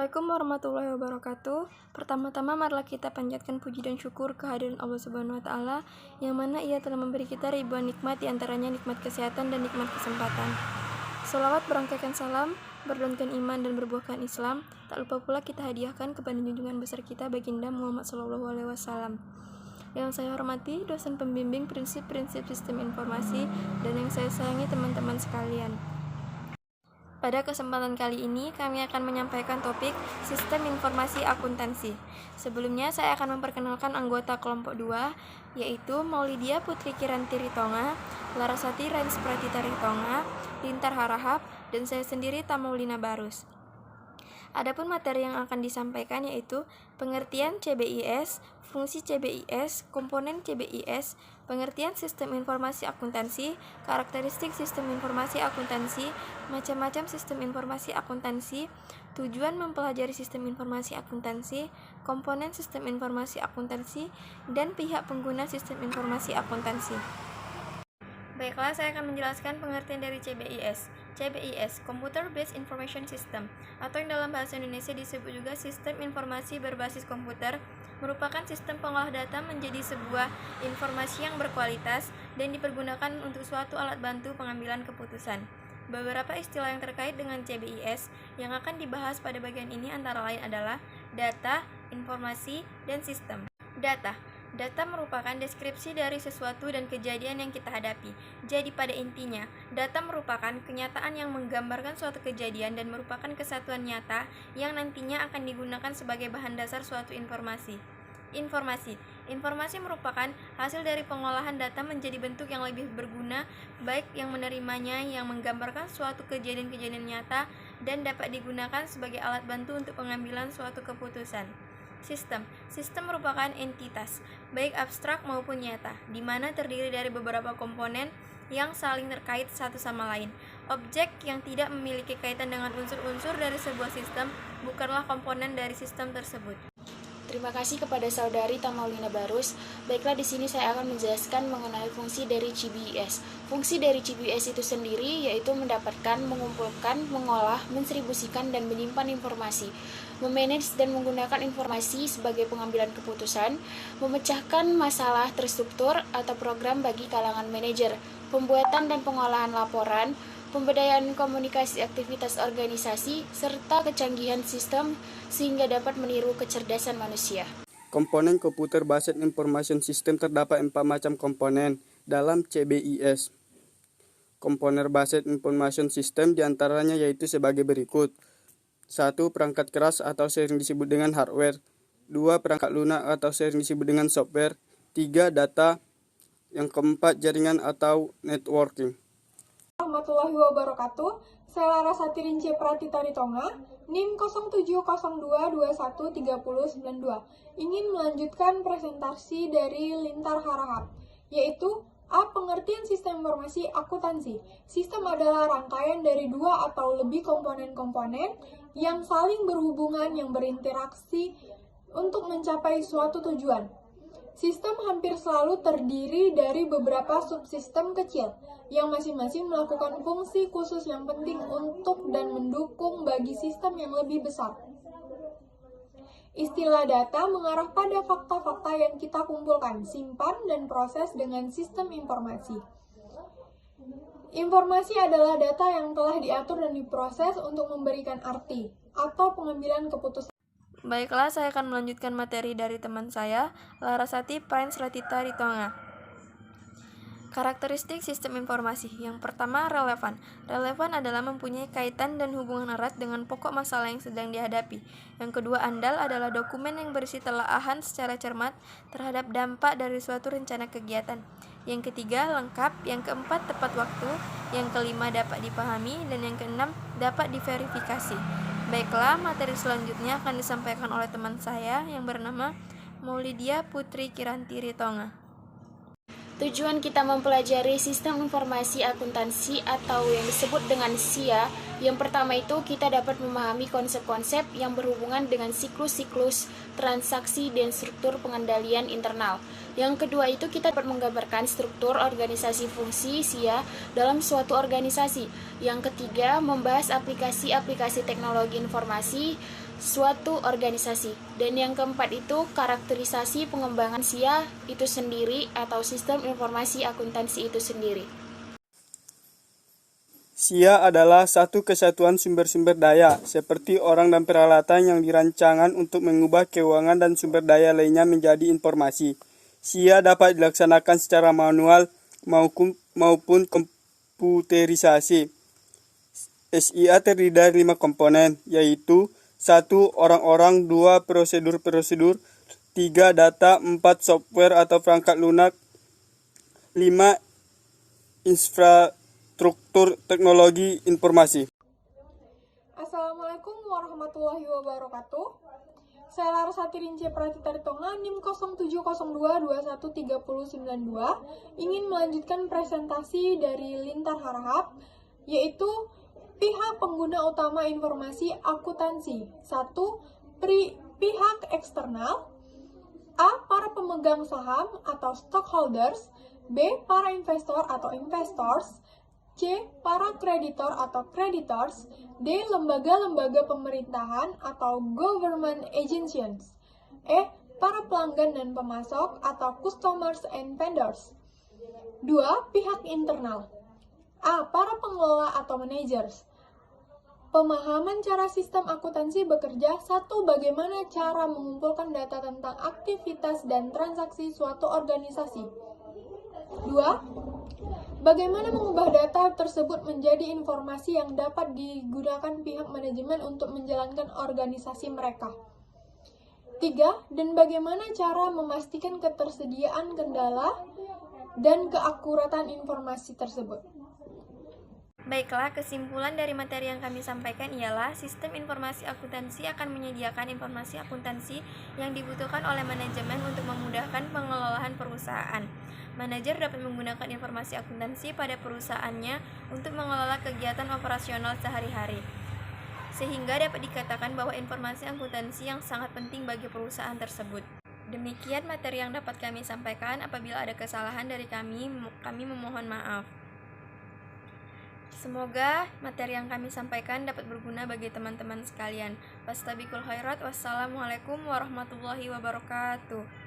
Assalamualaikum warahmatullahi wabarakatuh. Pertama-tama marilah kita panjatkan puji dan syukur kehadiran Allah Subhanahu wa taala yang mana Ia telah memberi kita ribuan nikmat, di antaranya nikmat kesehatan dan nikmat kesempatan. Sholawat berangkaikan salam, berdaunkan iman dan berbuahkan Islam. Tak lupa pula kita hadiahkan kepada junjungan besar kita Baginda Muhammad SAW. Yang saya hormati dosen pembimbing prinsip-prinsip sistem informasi dan yang saya sayangi teman-teman sekalian. Pada kesempatan kali ini, kami akan menyampaikan topik Sistem Informasi Akuntansi. Sebelumnya, saya akan memperkenalkan anggota kelompok 2, yaitu Maulidia Putri Kiranti Ritonga, Larasati Rains Pratita Ritonga, Lintar Harahap, dan saya sendiri Tamaulina Barus. Adapun materi yang akan disampaikan yaitu pengertian CBIS, fungsi CBIS, komponen CBIS, pengertian sistem informasi akuntansi, karakteristik sistem informasi akuntansi, macam-macam sistem informasi akuntansi, tujuan mempelajari sistem informasi akuntansi, komponen sistem informasi akuntansi, dan pihak pengguna sistem informasi akuntansi. Baiklah, saya akan menjelaskan pengertian dari CBIS. CBIS, Computer Based Information System, atau yang dalam bahasa Indonesia disebut juga Sistem Informasi Berbasis Komputer, merupakan sistem pengolah data menjadi sebuah informasi yang berkualitas dan dipergunakan untuk suatu alat bantu pengambilan keputusan. Beberapa istilah yang terkait dengan CBIS yang akan dibahas pada bagian ini antara lain adalah data, informasi, dan sistem. Data merupakan deskripsi dari sesuatu dan kejadian yang kita hadapi. Jadi pada intinya, data merupakan kenyataan yang menggambarkan suatu kejadian dan merupakan kesatuan nyata yang nantinya akan digunakan sebagai bahan dasar suatu informasi. Informasi merupakan hasil dari pengolahan data menjadi bentuk yang lebih berguna, baik yang menerimanya yang menggambarkan suatu kejadian-kejadian nyata dan dapat digunakan sebagai alat bantu untuk pengambilan suatu keputusan. Sistem merupakan entitas, baik abstrak maupun nyata, di mana terdiri dari beberapa komponen yang saling terkait satu sama lain. Objek yang tidak memiliki kaitan dengan unsur-unsur dari sebuah sistem bukanlah komponen dari sistem tersebut. Terima kasih kepada saudari Tamaulina Barus. Baiklah, di sini saya akan menjelaskan mengenai fungsi dari CBIS. Fungsi dari CBIS itu sendiri yaitu mendapatkan, mengumpulkan, mengolah, mendistribusikan, dan menyimpan informasi, memanage dan menggunakan informasi sebagai pengambilan keputusan, memecahkan masalah terstruktur atau program bagi kalangan manajer, pembuatan dan pengolahan laporan, pemberdayaan komunikasi aktivitas organisasi, serta kecanggihan sistem sehingga dapat meniru kecerdasan manusia. Komponen Computer Based Information System terdapat 4 macam komponen dalam CBIS. Komponen Based Information System diantaranya yaitu sebagai berikut. 1. Perangkat keras atau sering disebut dengan hardware. 2. Perangkat lunak atau sering disebut dengan software. 3. Data. Yang keempat, jaringan atau networking. Warahmatullahi wabarakatuh. Saya Larasati Rince Pratita Ritonga, NIM 0702213092. Ingin melanjutkan presentasi dari Lintar Harahap, yaitu A. Pengertian sistem informasi akuntansi. Sistem adalah rangkaian dari 2 atau lebih komponen-komponen yang saling berhubungan yang berinteraksi untuk mencapai suatu tujuan. Sistem hampir selalu terdiri dari beberapa subsistem kecil yang masing-masing melakukan fungsi khusus yang penting untuk dan mendukung bagi sistem yang lebih besar. Istilah data mengarah pada fakta-fakta yang kita kumpulkan, simpan, dan proses dengan sistem informasi. Informasi adalah data yang telah diatur dan diproses untuk memberikan arti atau pengambilan keputusan. Baiklah, saya akan melanjutkan materi dari teman saya, Larasati Rains Pratita Ritonga. Karakteristik sistem informasi. Yang pertama, relevan. Relevan adalah mempunyai kaitan dan hubungan erat dengan pokok masalah yang sedang dihadapi. Yang kedua, andal adalah dokumen yang berisi telaahan secara cermat terhadap dampak dari suatu rencana kegiatan. Yang ketiga, lengkap. Yang keempat, tepat waktu. Yang kelima, dapat dipahami. Dan yang keenam, dapat diverifikasi. Baiklah, materi selanjutnya akan disampaikan oleh teman saya yang bernama Maulidia Putri Kiranti Ritonga. Tujuan kita mempelajari sistem informasi akuntansi atau yang disebut dengan SIA, yang pertama itu kita dapat memahami konsep-konsep yang berhubungan dengan siklus-siklus, transaksi, dan struktur pengendalian internal. Yang kedua itu kita dapat menggambarkan struktur organisasi fungsi SIA dalam suatu organisasi. Yang ketiga, membahas aplikasi-aplikasi teknologi informasi. suatu organisasi. Dan yang keempat itu karakterisasi pengembangan SIA itu sendiri atau sistem informasi akuntansi itu sendiri. SIA adalah satu kesatuan sumber-sumber daya, seperti orang dan peralatan yang dirancangkan untuk mengubah keuangan dan sumber daya lainnya menjadi informasi. SIA dapat dilaksanakan secara manual maupun komputerisasi. SIA terdiri dari 5 komponen, yaitu 1. Orang-orang, 2. Prosedur-prosedur, 3. Data, 4. Software atau perangkat lunak, 5. Infrastruktur teknologi informasi. Assalamualaikum warahmatullahi wabarakatuh. Saya Larasati Rince Pratita Ritonga, NIM 0702213092, ingin melanjutkan presentasi dari Lintar Harahap, yaitu pihak pengguna utama informasi akuntansi. 1. Pihak eksternal. A. Para pemegang saham atau stockholders. B. Para investor atau investors. C. Para kreditor atau creditors. D. Lembaga-lembaga pemerintahan atau government agencies. E. Para pelanggan dan pemasok atau customers and vendors. 2. Pihak internal. A. Para pengelola atau managers. Pemahaman cara sistem akuntansi bekerja. 1. Bagaimana cara mengumpulkan data tentang aktivitas dan transaksi suatu organisasi. 2. Bagaimana mengubah data tersebut menjadi informasi yang dapat digunakan pihak manajemen untuk menjalankan organisasi mereka. 3. Dan bagaimana cara memastikan ketersediaan kendala dan keakuratan informasi tersebut. Baiklah, kesimpulan dari materi yang kami sampaikan ialah sistem informasi akuntansi akan menyediakan informasi akuntansi yang dibutuhkan oleh manajemen untuk memudahkan pengelolaan perusahaan. Manajer dapat menggunakan informasi akuntansi pada perusahaannya untuk mengelola kegiatan operasional sehari-hari. Sehingga dapat dikatakan bahwa informasi akuntansi yang sangat penting bagi perusahaan tersebut. Demikian materi yang dapat kami sampaikan. Apabila ada kesalahan dari kami memohon maaf. Semoga materi yang kami sampaikan dapat berguna bagi teman-teman sekalian. Fastabiqul khairat. Wassalamualaikum warahmatullahi wabarakatuh.